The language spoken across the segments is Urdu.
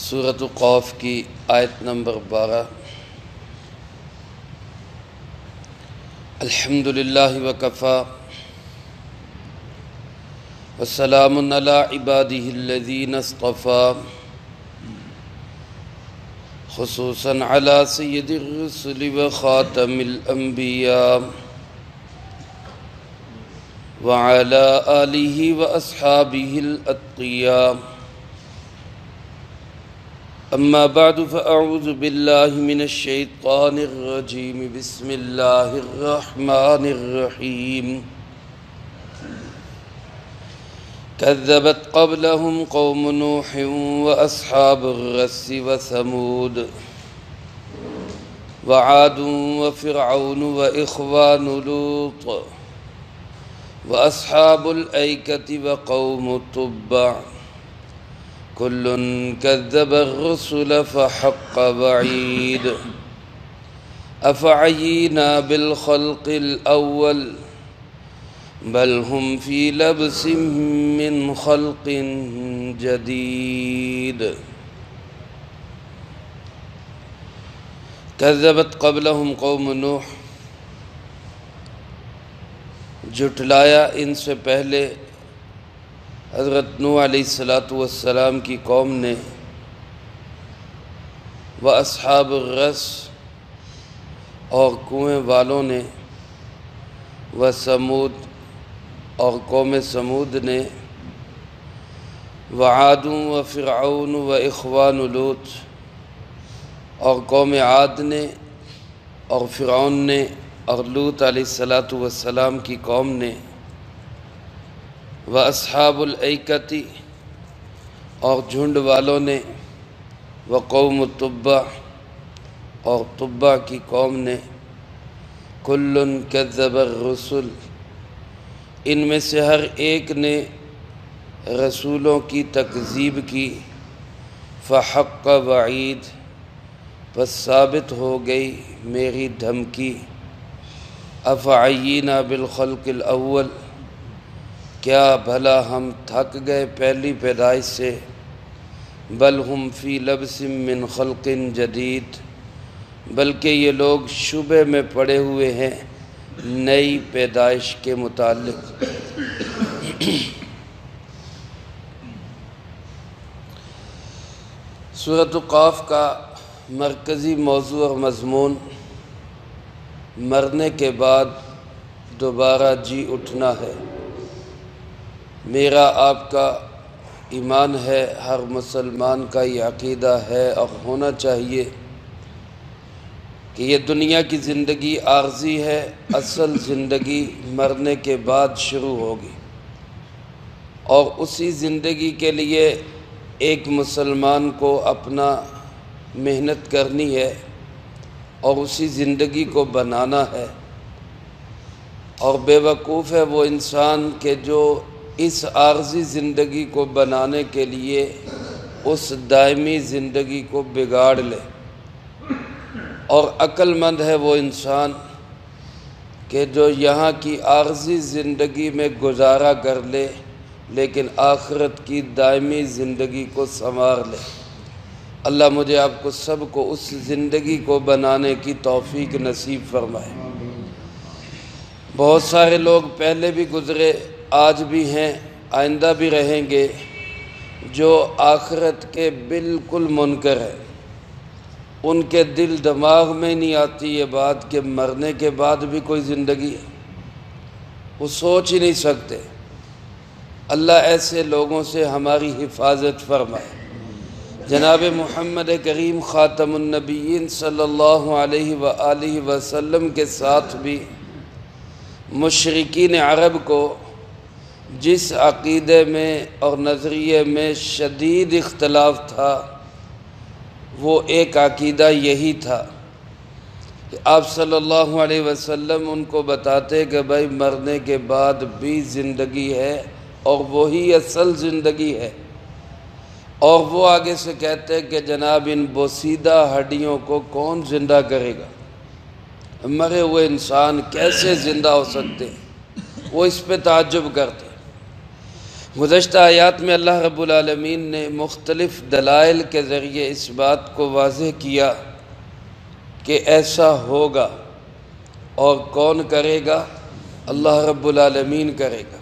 سورۃ قاف کی آیت نمبر 12۔ الحمد للہ وکفی وسلام علی عبادہ الذین اصطفی، خصوصاً علی سید الرسل وخاتم الانبیاء وعلی آلہ واصحابہ الاتقیاء۔ اما بعد فاعوذ باللہ من الشیطان الرجیم، بسم اللہ الرحمن الرحیم۔ كذبت قبلهم قوم نوح واصحاب الرس وثمود وعاد وفرعون واخوان لوط واصحاب الایکة وقوم تبع، كل كذب الرسل فحق وعید۔ افعینا بالخلق الاول بل هم فی لبس من خلق جدید۔ کذبت قبلهم قوم نوح، جھٹلایا ان سے پہلے حضرت نوح علیہ السلام کی قوم نے، واصحاب الرس اور کنویں والوں نے، وثمود اور قوم سمود نے، وعاد وفرعون واخوان لوط اور قوم عاد نے اور فرعون نے اور لوط علیہ السلام کی قوم نے، واصحاب الایکة اور جھنڈ والوں نے، وقوم تبع اور تبع کی قوم نے، کل کذب الرسل، ان میں سے ہر ایک نے رسولوں کی تکذیب کی، فحق وعید، پس ثابت ہو گئی میری دھمکی۔ افعینا بالخلق الاول، کیا بھلا ہم تھک گئے پہلی پیدائش سے، بل ہم فی لبس من خلق جدید، بلکہ یہ لوگ شبے میں پڑے ہوئے ہیں نئی پیدائش کے متعلق۔ سورۃ قاف کا مرکزی موضوع اور مضمون مرنے کے بعد دوبارہ جی اٹھنا ہے۔ میرا آپ کا ایمان ہے، ہر مسلمان کا یہ عقیدہ ہے اور ہونا چاہیے کہ یہ دنیا کی زندگی عارضی ہے، اصل زندگی مرنے کے بعد شروع ہوگی، اور اسی زندگی کے لیے ایک مسلمان کو اپنا محنت کرنی ہے اور اسی زندگی کو بنانا ہے۔ اور بے وقوف ہے وہ انسان کہ جو اس عارضی زندگی کو بنانے کے لیے اس دائمی زندگی کو بگاڑ لے، اور عقل مند ہے وہ انسان کہ جو یہاں کی عارضی زندگی میں گزارا کر لے لیکن آخرت کی دائمی زندگی کو سنوار لے۔ اللہ مجھے آپ کو سب کو اس زندگی کو بنانے کی توفیق نصیب فرمائے۔ بہت سارے لوگ پہلے بھی گزرے، آج بھی ہیں، آئندہ بھی رہیں گے، جو آخرت کے بالکل منکر ہیں۔ ان کے دل دماغ میں نہیں آتی یہ بات کہ مرنے کے بعد بھی کوئی زندگی ہے، وہ سوچ ہی نہیں سکتے۔ اللہ ایسے لوگوں سے ہماری حفاظت فرمائے۔ جناب محمد کریم خاتم النبیین صلی اللہ علیہ وآلہ وسلم کے ساتھ بھی مشرکین عرب کو جس عقیدے میں اور نظریے میں شدید اختلاف تھا، وہ ایک عقیدہ یہی تھا کہ آپ صلی اللہ علیہ وسلم ان کو بتاتے کہ بھائی مرنے کے بعد بھی زندگی ہے اور وہی اصل زندگی ہے، اور وہ آگے سے کہتے کہ جناب ان بوسیدہ ہڈیوں کو کون زندہ کرے گا، مرے ہوئے انسان کیسے زندہ ہو سکتے ہیں، وہ اس پہ تعجب کرتے۔ گزشتہ آیات میں اللہ رب العالمین نے مختلف دلائل کے ذریعے اس بات کو واضح کیا کہ ایسا ہوگا، اور کون کرے گا؟ اللہ رب العالمین کرے گا۔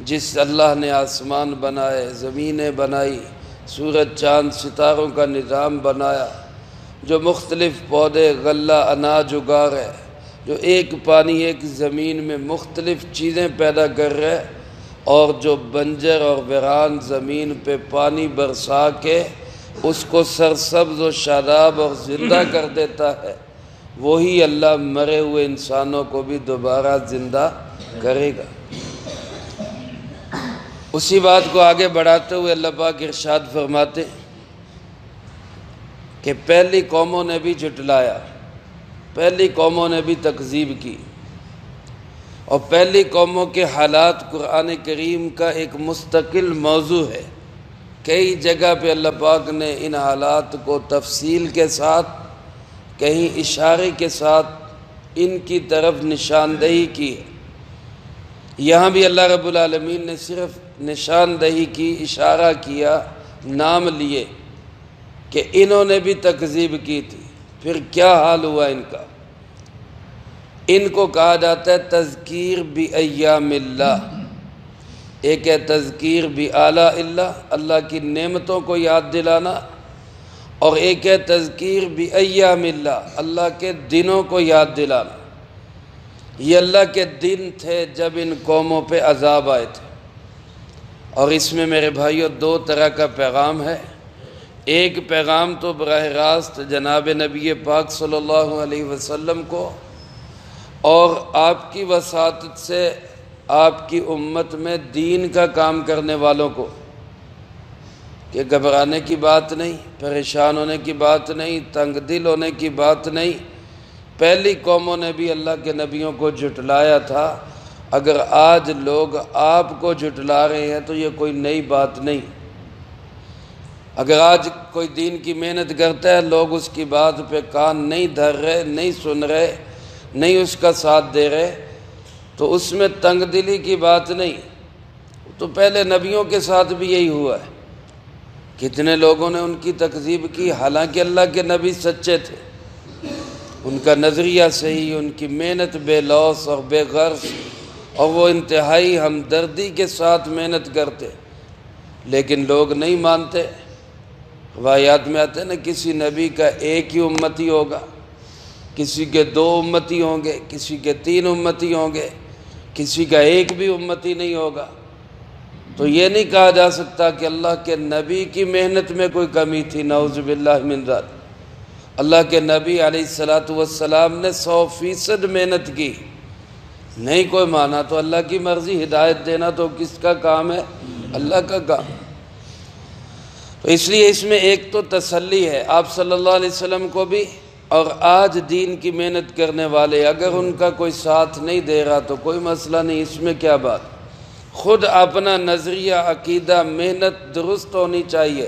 جس اللہ نے آسمان بنائے، زمینیں بنائی، سورج چاند ستاروں کا نظام بنایا، جو مختلف پودے غلہ اناج اگا رہے، جو ایک پانی ایک زمین میں مختلف چیزیں پیدا کر رہے، اور جو بنجر اور ویران زمین پہ پانی برسا کے اس کو سرسبز و شاداب اور زندہ کر دیتا ہے، وہی اللہ مرے ہوئے انسانوں کو بھی دوبارہ زندہ کرے گا۔ اسی بات کو آگے بڑھاتے ہوئے اللہ پاک ارشاد فرماتے کہ پہلی قوموں نے بھی جھٹلایا، پہلی قوموں نے بھی تکذیب کی، اور پہلی قوموں کے حالات قرآن کریم کا ایک مستقل موضوع ہے۔ کئی جگہ پہ اللہ پاک نے ان حالات کو تفصیل کے ساتھ، کہیں اشارے کے ساتھ ان کی طرف نشاندہی کی ہے۔ یہاں بھی اللہ رب العالمین نے صرف نشاندہی کی، اشارہ کیا، نام لیے کہ انہوں نے بھی تکذیب کی تھی۔ پھر کیا حال ہوا ان کا؟ ان کو کہا جاتا ہے تذکیر بایام اللہ۔ ایک ہے تذکیر بآلاء اللہ، اللہ کی نعمتوں کو یاد دلانا، اور ایک ہے تذکیر بایام اللہ، اللہ کے دنوں کو یاد دلانا۔ یہ اللہ کے دن تھے جب ان قوموں پہ عذاب آئے تھے، اور اس میں میرے بھائیوں دو طرح کا پیغام ہے۔ ایک پیغام تو براہ راست جناب نبی پاک صلی اللہ علیہ وسلم کو اور آپ کی وساطت سے آپ کی امت میں دین کا کام کرنے والوں کو، کہ گھبرانے کی بات نہیں، پریشان ہونے کی بات نہیں، تنگ دل ہونے کی بات نہیں۔ پہلی قوموں نے بھی اللہ کے نبیوں کو جھٹلایا تھا۔ اگر آج لوگ آپ کو جھٹلا رہے ہیں تو یہ کوئی نئی بات نہیں۔ اگر آج کوئی دین کی محنت کرتا ہے، لوگ اس کی بات پہ کان نہیں دھر رہے، نہیں سن رہے، نہیں اس کا ساتھ دے رہے، تو اس میں تنگ دلی کی بات نہیں۔ تو پہلے نبیوں کے ساتھ بھی یہی ہوا ہے، کتنے لوگوں نے ان کی تکذیب کی، حالانکہ اللہ کے نبی سچے تھے، ان کا نظریہ صحیح، ان کی محنت بے لوث اور بے غرض، اور وہ انتہائی ہمدردی کے ساتھ محنت کرتے، لیکن لوگ نہیں مانتے۔ روایات میں آتے ہیں نا، کسی نبی کا ایک ہی امتی ہوگا، کسی کے 2 امتی ہوں گے، کسی کے 3 امتی ہوں گے، کسی کا ایک بھی امتی نہیں ہوگا۔ تو یہ نہیں کہا جا سکتا کہ اللہ کے نبی کی محنت میں کوئی کمی تھی، نعوذ باللہ من ذالک۔ اللہ کے نبی علیہ السلام نے 100% محنت کی، نہیں کوئی مانا تو اللہ کی مرضی، ہدایت دینا تو کس کا کام ہے؟ اللہ کا کام۔ تو اس لیے اس میں ایک تو تسلی ہے آپ صلی اللہ علیہ وسلم کو بھی، اور آج دین کی محنت کرنے والے اگر ان کا کوئی ساتھ نہیں دے رہا تو کوئی مسئلہ نہیں، اس میں کیا بات۔ خود اپنا نظریہ، عقیدہ، محنت درست ہونی چاہیے،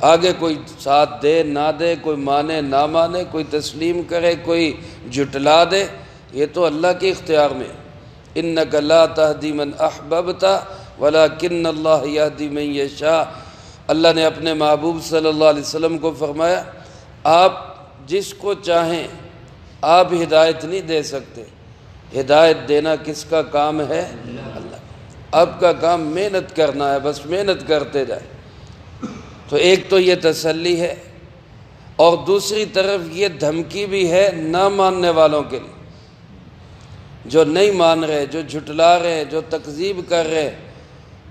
آگے کوئی ساتھ دے نہ دے، کوئی مانے نہ مانے، کوئی تسلیم کرے، کوئی جھٹلا دے، یہ تو اللہ کے اختیار میں۔ اِنَّكَ لَا تَهْدِي مَنْ أَحْبَبْتَ وَلَكِنَّ اللَّهَ يَهْدِي مَنْ يَشَاءُ۔ اللہ نے اپنے محبوب صلی اللہ علیہ وسلم کو فرمایا، آپ جس کو چاہیں آپ ہدایت نہیں دے سکتے، ہدایت دینا کس کا کام ہے؟ اللہ۔ آپ کا کام محنت کرنا ہے، بس محنت کرتے جائیں۔ تو ایک تو یہ تسلی ہے، اور دوسری طرف یہ دھمکی بھی ہے نہ ماننے والوں کے لیے، جو نہیں مان رہے، جو جھٹلا رہے، جو تکذیب کر رہے،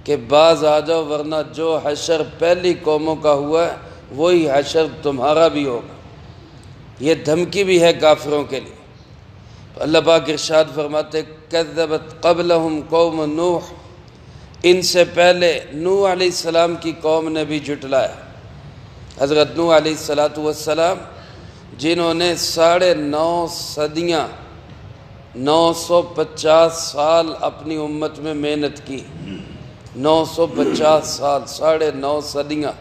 کہ باز آ جاؤ ورنہ جو حشر پہلی قوموں کا ہوا ہے وہی حشر تمہارا بھی ہوگا۔ یہ دھمکی بھی ہے کافروں کے لیے۔ تو اللہ پاک ارشاد فرماتے کذبت قبلہم قوم نوح، ان سے پہلے نوح علیہ السلام کی قوم نے بھی جھٹلایا۔ حضرت نوح علیہ السلام جنہوں نے 9.5 صدیاں 950 سال اپنی امت میں محنت کی، 950 سال، 9.5 صدیاں۔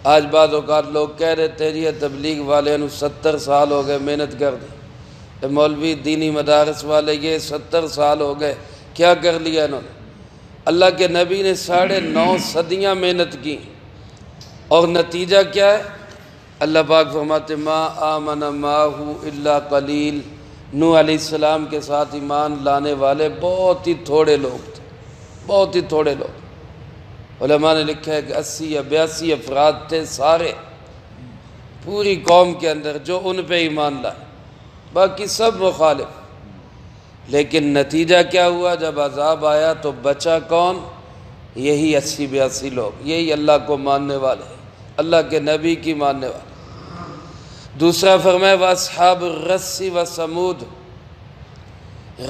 آج بعض اوقات لوگ کہہ رہے ہیں یہ تبلیغ والے 70 سال ہو گئے محنت کر دی، مولوی دینی مدارس والے یہ 70 سال ہو گئے، کیا کر لیا انہوں نے؟ اللہ کے نبی نے 9.5 صدیاں محنت کی، اور نتیجہ کیا ہے؟ اللہ پاک فرماتے ما آمن معہ الا قلیل، نوح علیہ السلام کے ساتھ ایمان لانے والے بہت ہی تھوڑے لوگ تھے، بہت ہی تھوڑے لوگ۔ علماء نے لکھا ہے کہ 80 یا 82 افراد تھے سارے پوری قوم کے اندر جو ان پہ ایمان لائے، باقی سب مخالف۔ لیکن نتیجہ کیا ہوا؟ جب عذاب آیا تو بچا کون؟ یہی 80-82 لوگ، یہی اللہ کو ماننے والے، اللہ کے نبی کی ماننے والے۔ دوسرا فرمایا وَأَصْحَابُ الرَّسِّ وَثَمُودَ،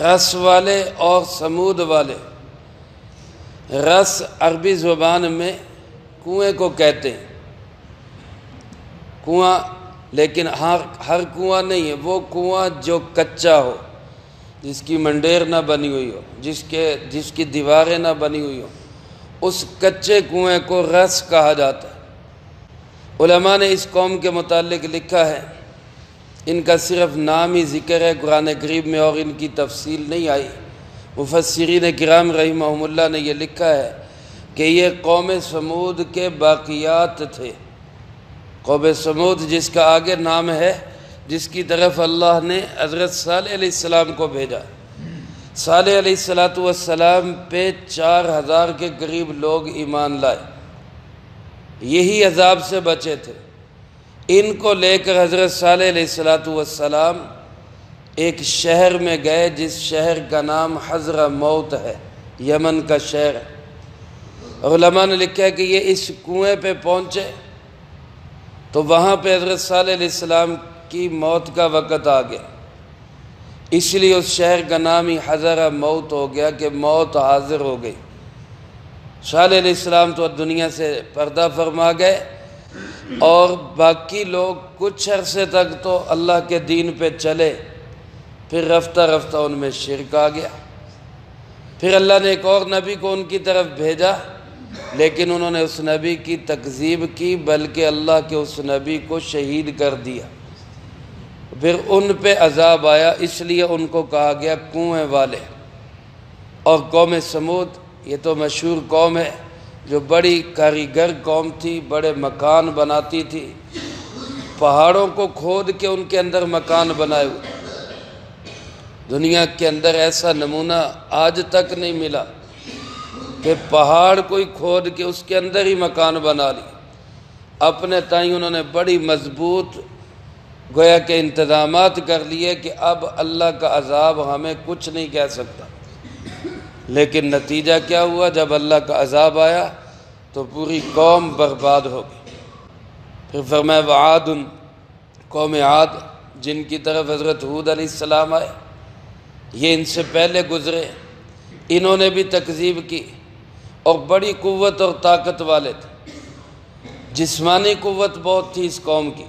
رس والے اور سمود والے۔ رس عربی زبان میں کنویں کو کہتے ہیں، کنواں، لیکن ہر کنواں نہیں ہے، وہ کنواں جو کچا ہو، جس کی منڈیر نہ بنی ہوئی ہو، جس کی دیواریں نہ بنی ہوئی ہو، اس کچے کنویں کو رس کہا جاتا ہے۔ علماء نے اس قوم کے متعلق لکھا ہے، ان کا صرف نام ہی ذکر ہے قرآن کریم میں اور ان کی تفصیل نہیں آئی۔ مفسرین کرام رحمہم اللہ نے یہ لکھا ہے کہ یہ قوم سمود کے باقیات تھے۔ قوم سمود جس کا آگے نام ہے، جس کی طرف اللہ نے حضرت صالح علیہ السلام کو بھیجا۔ صالح علیہ السلام پہ 4000 کے قریب لوگ ایمان لائے، یہی عذاب سے بچے تھے۔ ان کو لے کر حضرت صالح علیہ السلام ایک شہر میں گئے، جس شہر کا نام حضرموت ہے، یمن کا شہر ہے۔ علماء نے لکھا ہے کہ یہ اس کنویں پہ پہنچے تو وہاں پہ حضرت صالح علیہ السلام کی موت کا وقت آ گیا، اس لیے اس شہر کا نام ہی حضرموت ہو گیا کہ موت حاضر ہو گئی۔ صالح علیہ السلام تو دنیا سے پردہ فرما گئے، اور باقی لوگ کچھ عرصے تک تو اللہ کے دین پہ چلے، پھر رفتہ رفتہ ان میں شرک آ گیا۔ پھر اللہ نے ایک اور نبی کو ان کی طرف بھیجا، لیکن انہوں نے اس نبی کی تکذیب کی، بلکہ اللہ کے اس نبی کو شہید کر دیا۔ پھر ان پہ عذاب آیا، اس لیے ان کو کہا گیا کنویں والے۔ اور قوم سمود یہ تو مشہور قوم ہے، جو بڑی کاریگر قوم تھی، بڑے مکان بناتی تھی، پہاڑوں کو کھود کے ان کے اندر مکان بنائے ہوئے۔ دنیا کے اندر ایسا نمونہ آج تک نہیں ملا کہ پہاڑ کوئی کھود کے اس کے اندر ہی مکان بنا لی۔ اپنے تائیں انہوں نے بڑی مضبوط گویا کہ انتظامات کر لیے کہ اب اللہ کا عذاب ہمیں کچھ نہیں کہہ سکتا۔ لیکن نتیجہ کیا ہوا؟ جب اللہ کا عذاب آیا تو پوری قوم برباد ہو گئی۔ پھر فرمایا وعاد، قوم عاد جن کی طرف حضرت ہود علیہ السلام آئے، یہ ان سے پہلے گزرے، انہوں نے بھی تکذیب کی، اور بڑی قوت اور طاقت والے تھے، جسمانی قوت بہت تھی اس قوم کی۔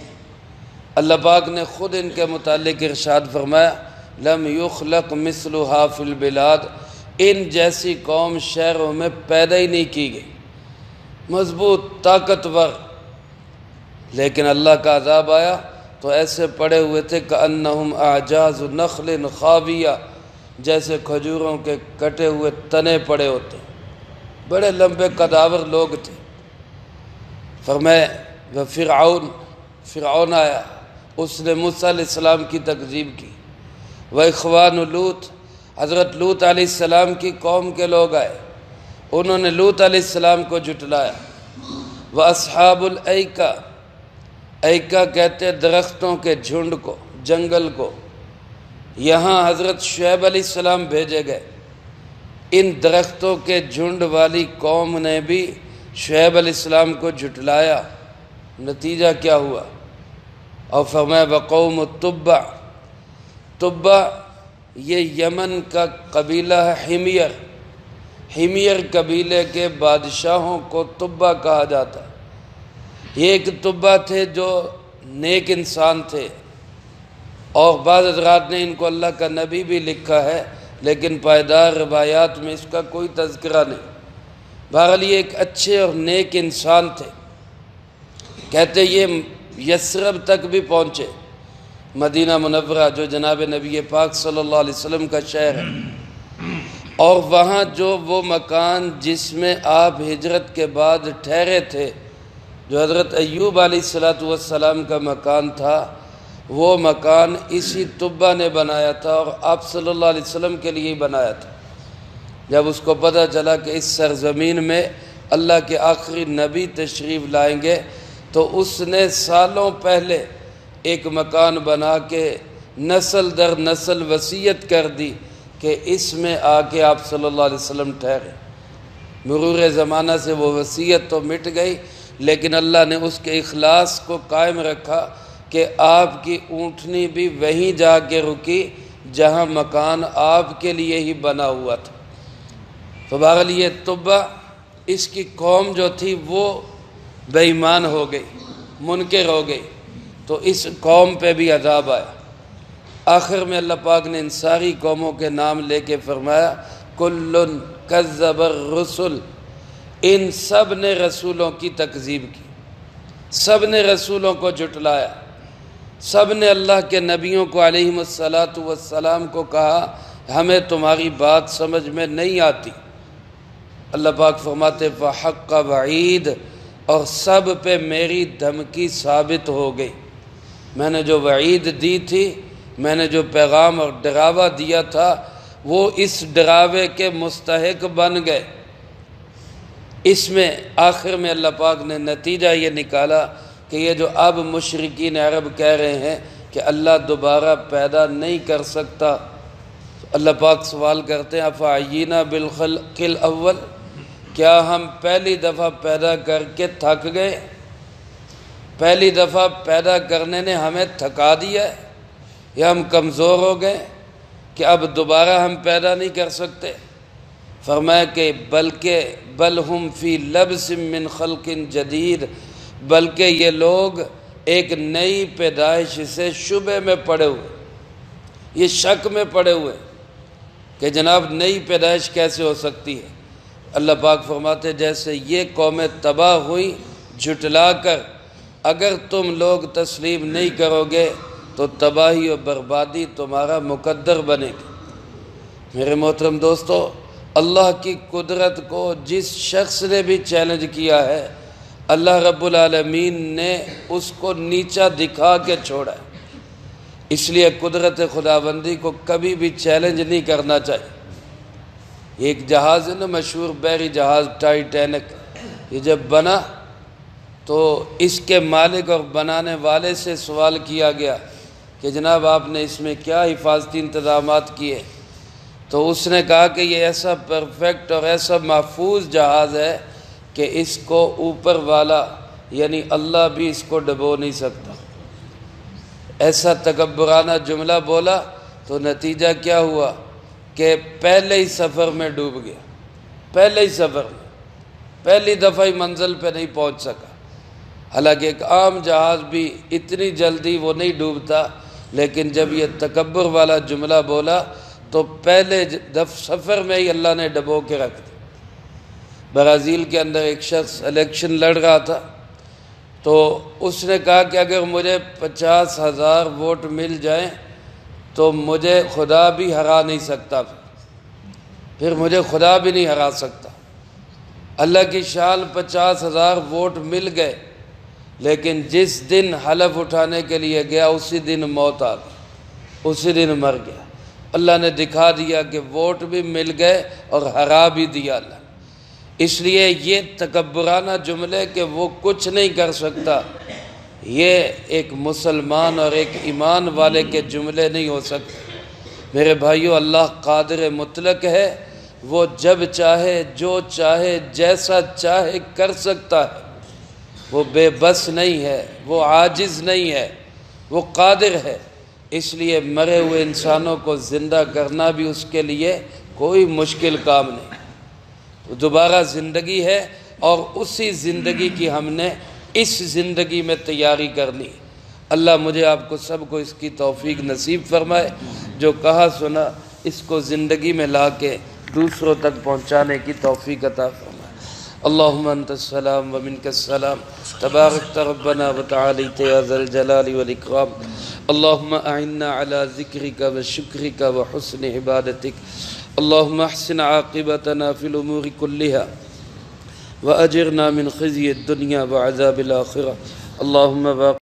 اللہ پاک نے خود ان کے متعلق ارشاد فرمایا لم یخلق مثلھا فی البلاد، ان جیسی قوم شہروں میں پیدا ہی نہیں کی گئی، مضبوط طاقتور۔ لیکن اللہ کا عذاب آیا تو ایسے پڑے ہوئے تھے کأنہم اعجاز نخل خاویہ، جیسے کھجوروں کے کٹے ہوئے تنے پڑے ہوتے، بڑے لمبے قداور لوگ تھے۔ فرمائے فرعون آیا، اس نے موسیٰ علیہ السلام کی تکذیب کی۔ وإخوان لوط، حضرت لوط علیہ السلام کی قوم کے لوگ آئے، انہوں نے لوط علیہ السلام کو جھٹلایا۔ وأصحاب الایکہ، ایکہ کہتے درختوں کے جھنڈ کو، جنگل کو، یہاں حضرت شعیب علیہ السلام بھیجے گئے، ان درختوں کے جھنڈ والی قوم نے بھی شعیب علیہ السلام کو جھٹلایا۔ نتیجہ کیا ہوا؟ اور فرمایا وقوم التبع، تبع یہ یمن کا قبیلہ ہے، حمیر قبیلے کے بادشاہوں کو تبع کہا جاتا ہے۔ یہ ایک تبع تھے جو نیک انسان تھے، اور بعض حضرات نے ان کو اللہ کا نبی بھی لکھا ہے، لیکن پائیدار روایات میں اس کا کوئی تذکرہ نہیں۔ بہرحال یہ ایک اچھے اور نیک انسان تھے۔ کہتے یہ یثرب تک بھی پہنچے، مدینہ منورہ جو جناب نبی پاک صلی اللہ علیہ وسلم کا شہر ہے۔ اور وہاں جو وہ مکان جس میں آپ ہجرت کے بعد ٹھہرے تھے، جو حضرت ایوب علیہ السلام کا مکان تھا، وہ مکان اسی طبہ نے بنایا تھا اور آپ صلی اللہ علیہ وسلم کے لیے ہی بنایا تھا۔ جب اس کو پتہ چلا کہ اس سرزمین میں اللہ کے آخری نبی تشریف لائیں گے، تو اس نے سالوں پہلے ایک مکان بنا کے نسل در نسل وصیت کر دی کہ اس میں آ کے آپ صلی اللہ علیہ وسلم ٹھہرے۔ مرور زمانہ سے وہ وصیت تو مٹ گئی، لیکن اللہ نے اس کے اخلاص کو قائم رکھا کہ آپ کی اونٹنی بھی وہیں جا کے رکی جہاں مکان آپ کے لیے ہی بنا ہوا تھا۔ تو بہرحال یہ طبہ، اس کی قوم جو تھی وہ بے ایمان ہو گئی، منکر ہو گئی، تو اس قوم پہ بھی عذاب آیا۔ آخر میں اللہ پاک نے ان ساری قوموں کے نام لے کے فرمایا کل کذب الرسل، ان سب نے رسولوں کی تکذیب کی، سب نے رسولوں کو جھٹلایا، سب نے اللہ کے نبیوں کو علیہم السلام کو کہا ہمیں تمہاری بات سمجھ میں نہیں آتی۔ اللہ پاک فرماتے فحق وعید، اور سب پہ میری دھمکی ثابت ہو گئی۔ میں نے جو وعید دی تھی، میں نے جو پیغام اور ڈراوا دیا تھا، وہ اس ڈراوے کے مستحق بن گئے۔ اس میں آخر میں اللہ پاک نے نتیجہ یہ نکالا کہ یہ جو اب مشرکین عرب کہہ رہے ہیں کہ اللہ دوبارہ پیدا نہیں کر سکتا، اللہ پاک سوال کرتے ہیں افعینا بالخلق الاول، کیا ہم پہلی دفعہ پیدا کر کے تھک گئے؟ پہلی دفعہ پیدا کرنے نے ہمیں تھکا دیا ہے، یا ہم کمزور ہو گئے کہ اب دوبارہ ہم پیدا نہیں کر سکتے؟ فرمایا کہ بلکہ بل ہم فی لبس من خلق جدید، بلکہ یہ لوگ ایک نئی پیدائش سے شبہ میں پڑے ہوئے، یہ شک میں پڑے ہوئے کہ جناب نئی پیدائش کیسے ہو سکتی ہے۔ اللہ پاک فرماتے جیسے یہ قومیں تباہ ہوئی جھٹلا کر، اگر تم لوگ تسلیم نہیں کرو گے تو تباہی و بربادی تمہارا مقدر بنے گی۔ میرے محترم دوستو، اللہ کی قدرت کو جس شخص نے بھی چیلنج کیا ہے، اللہ رب العالمین نے اس کو نیچا دکھا کے چھوڑا ہے۔ اس لیے قدرت خداوندی کو کبھی بھی چیلنج نہیں کرنا چاہیے۔ ایک جہاز ہے نا مشہور بحری جہاز ٹائٹینک، یہ جب بنا تو اس کے مالک اور بنانے والے سے سوال کیا گیا کہ جناب آپ نے اس میں کیا حفاظتی انتظامات کیے؟ تو اس نے کہا کہ یہ ایسا پرفیکٹ اور ایسا محفوظ جہاز ہے کہ اس کو اوپر والا یعنی اللہ بھی اس کو ڈبو نہیں سکتا۔ ایسا تکبرانہ جملہ بولا تو نتیجہ کیا ہوا کہ پہلے ہی سفر میں ڈوب گیا، پہلے ہی سفر میں، پہلی دفعہ ہی منزل پہ نہیں پہنچ سکا۔ حالانکہ ایک عام جہاز بھی اتنی جلدی وہ نہیں ڈوبتا، لیکن جب یہ تکبر والا جملہ بولا تو پہلے سفر میں ہی اللہ نے ڈبو کے رکھ دیا۔ برازیل کے اندر ایک شخص الیکشن لڑ رہا تھا، تو اس نے کہا کہ اگر مجھے 50,000 ووٹ مل جائیں تو مجھے خدا بھی ہرا نہیں سکتا، پھر مجھے خدا بھی نہیں ہرا سکتا۔ اللہ کی شان 50,000 ووٹ مل گئے، لیکن جس دن حلف اٹھانے کے لیے گیا اسی دن موت آ گئی، اسی دن مر گیا۔ اللہ نے دکھا دیا کہ ووٹ بھی مل گئے اور ہرا بھی دیا اللہ۔ اس لیے یہ تکبرانہ جملے کہ وہ کچھ نہیں کر سکتا، یہ ایک مسلمان اور ایک ایمان والے کے جملے نہیں ہو سکتے۔ میرے بھائیو، اللہ قادر مطلق ہے، وہ جب چاہے جو چاہے جیسا چاہے کر سکتا ہے۔ وہ بے بس نہیں ہے، وہ عاجز نہیں ہے، وہ قادر ہے۔ اس لیے مرے ہوئے انسانوں کو زندہ کرنا بھی اس کے لیے کوئی مشکل کام نہیں۔ تو دوبارہ زندگی ہے، اور اسی زندگی کی ہم نے اس زندگی میں تیاری کرنی۔ اللہ مجھے آپ کو سب کو اس کی توفیق نصیب فرمائے، جو کہا سنا اس کو زندگی میں لا کے دوسروں تک پہنچانے کی توفیق عطا فرمائے۔ اللہم انت السلام ومنک السلام، تبارکت ربنا وتعالیت یا ذا الجلال والاکرام۔ اللہم اعننا علی ذکرک وشکرک وحسن عبادتک۔ اللهم احسن عاقبتنا في الأمور كلها وأجرنا من خزي الدنيا وعذاب الآخرة. اللهم